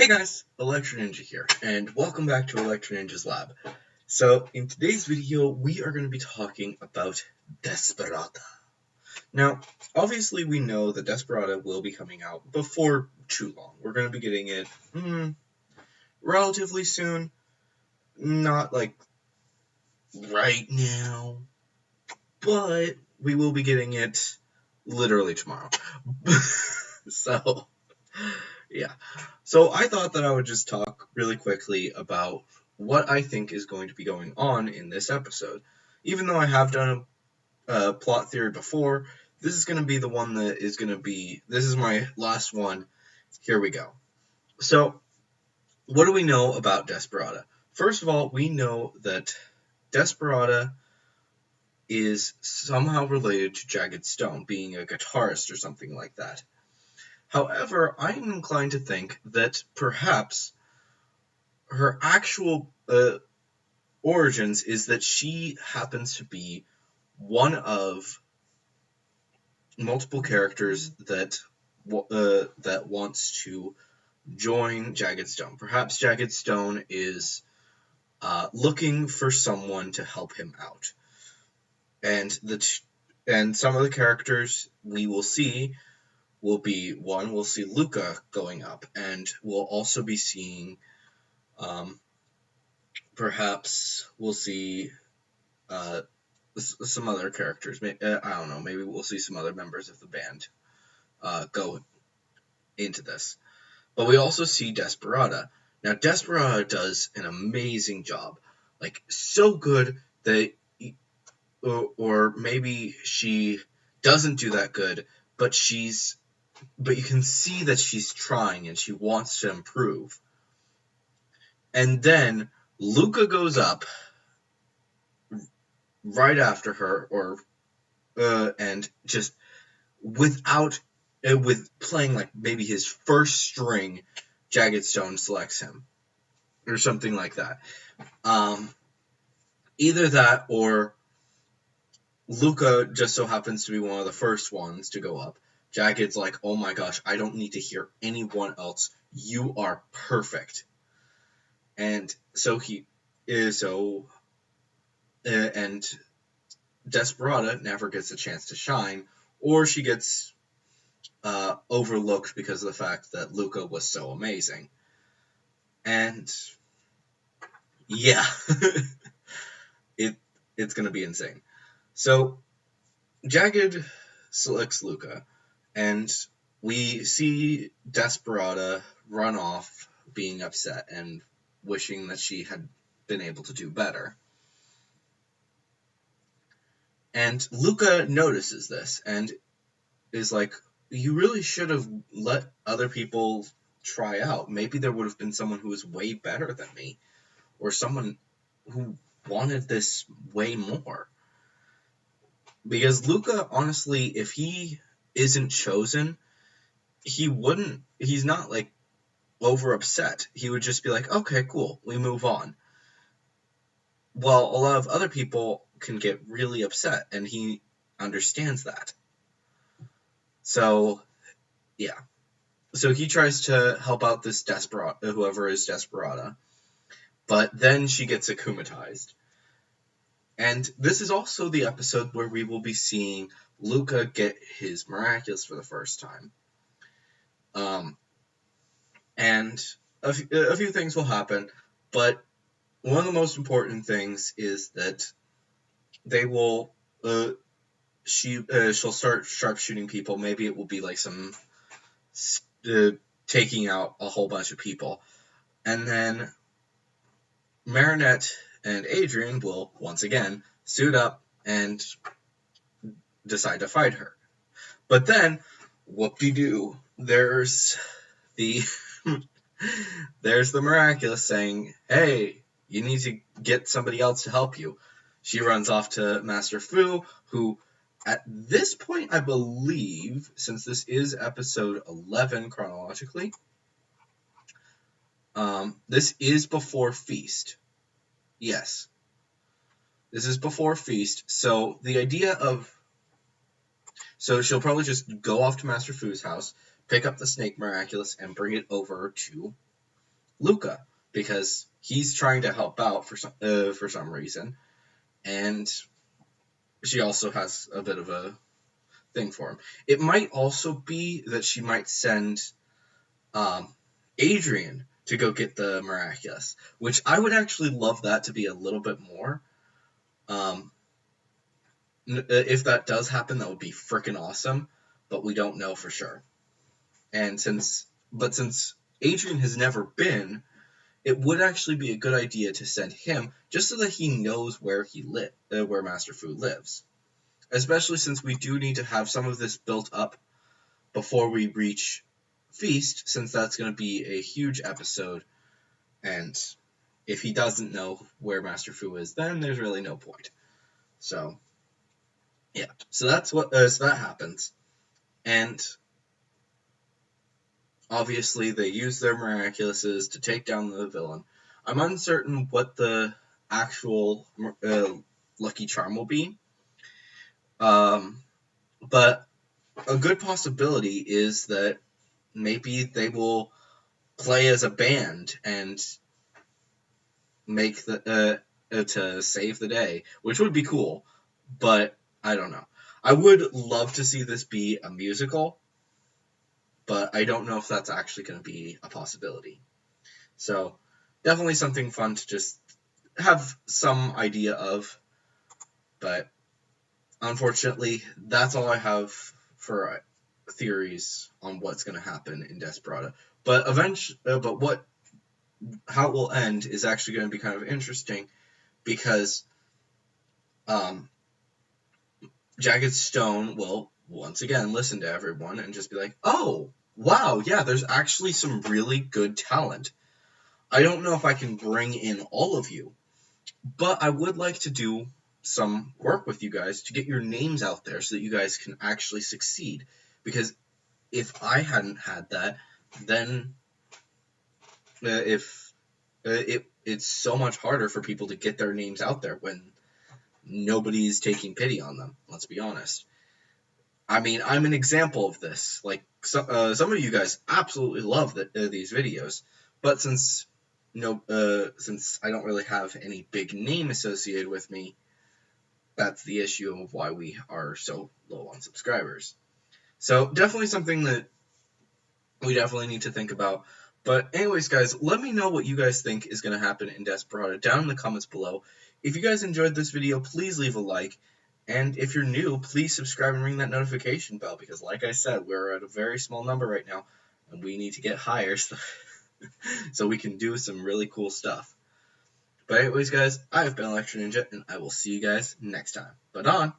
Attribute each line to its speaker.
Speaker 1: Hey guys, Electro Ninja here, and welcome back to Electro Ninja's Lab. So, in today's video, we are going to be talking about Desperada. Now, obviously we know that Desperada will be coming out before too long. We're going to be getting it relatively soon, not like right now, but we will be getting it literally tomorrow. So, yeah. So I thought that I would just talk really quickly about what I think is going to be going on in this episode. Even though I have done a plot theory before, this is going to be the one that is going to be, this is my last one. Here we go. So, what do we know about Desperada? First of all, we know that Desperada is somehow related to Jagged Stone, being a guitarist or something like that. However, I'm inclined to think that perhaps her actual origins is that she happens to be one of multiple characters that wants to join Jagged Stone. Perhaps Jagged Stone is looking for someone to help him out, and and some of the characters we will see will be one. We'll see Luca going up, and we'll also be seeing perhaps we'll see some other characters. I don't know. Maybe we'll see some other members of the band go into this. But we also see Desperada. Now, Desperada does an amazing job. Like, so good that, or maybe she doesn't do that good, but you can see that she's trying and she wants to improve. And then Luca goes up right after her, and just without with playing like maybe his first string, Jagged Stone selects him or something like that. Either that or Luca just so happens to be one of the first ones to go up. Jagged's like, oh my gosh, I don't need to hear anyone else. You are perfect. And so he is and Desperada never gets a chance to shine, or she gets overlooked because of the fact that Luca was so amazing. And yeah, it's gonna be insane. So Jagged selects Luca, and we see Desperada run off, being upset and wishing that she had been able to do better. And Luca notices this and is like, you really should have let other people try out. Maybe there would have been someone who was way better than me, or someone who wanted this way more. Because Luca, honestly, if he isn't chosen, he's not like over upset. He would just be like, okay, cool, we move on. Well, a lot of other people can get really upset, and he understands that. So, yeah. So he tries to help out this whoever is Desperada, but then she gets akumatized. And this is also the episode where we will be seeing Luca get his miraculous for the first time. And a few things will happen, but one of the most important things is that they will she'll start sharpshooting people. Maybe it will be like some taking out a whole bunch of people, and then Marinette and Adrian will once again suit up and decide to fight her. But then, whoop-de-doo, there's the there's the miraculous saying, hey, you need to get somebody else to help you. She runs off to Master Fu, who at this point, I believe, since this is episode 11 chronologically, this is before Feast. Yes. This is before Feast, so the idea of... So she'll probably just go off to Master Fu's house, pick up the Snake Miraculous, and bring it over to Luca, because he's trying to help out for some reason, and she also has a bit of a thing for him. It might also be that she might send um, Adrian to go get the miraculous, which I would actually love that to be a little bit more. Um, if that does happen, that would be freaking awesome, but we don't know for sure. And since Adrian has never been, it would actually be a good idea to send him just so that he knows where where Master Fu lives. Especially since we do need to have some of this built up before we reach Feast, since that's going to be a huge episode, and if he doesn't know where Master Fu is, then there's really no point. So, yeah. So that happens, and obviously they use their miraculouses to take down the villain. I'm uncertain what the actual lucky charm will be, but a good possibility is that maybe they will play as a band and make to save the day, which would be cool, but I don't know. I would love to see this be a musical, but I don't know if that's actually going to be a possibility. So definitely something fun to just have some idea of, but unfortunately, that's all I have for theories on what's going to happen in Desperada. But how it will end is actually going to be kind of interesting because um, Jagged Stone will once again listen to everyone and just be like, "Oh, wow, yeah, there's actually some really good talent. I don't know if I can bring in all of you, but I would like to do some work with you guys to get your names out there so that you guys can actually succeed. Because if I hadn't had that, then if it's so much harder for people to get their names out there when nobody's taking pity on them. Let's be honest. I mean, I'm an example of this. Like some of you guys absolutely love these videos, but since I don't really have any big name associated with me, that's the issue of why we are so low on subscribers. So definitely something that we definitely need to think about. But anyways, guys, let me know what you guys think is going to happen in Desperada down in the comments below. If you guys enjoyed this video, please leave a like. And if you're new, please subscribe and ring that notification bell, because like I said, we're at a very small number right now, and we need to get higher so we can do some really cool stuff. But anyways, guys, I have been Electro Ninja, and I will see you guys next time. But on!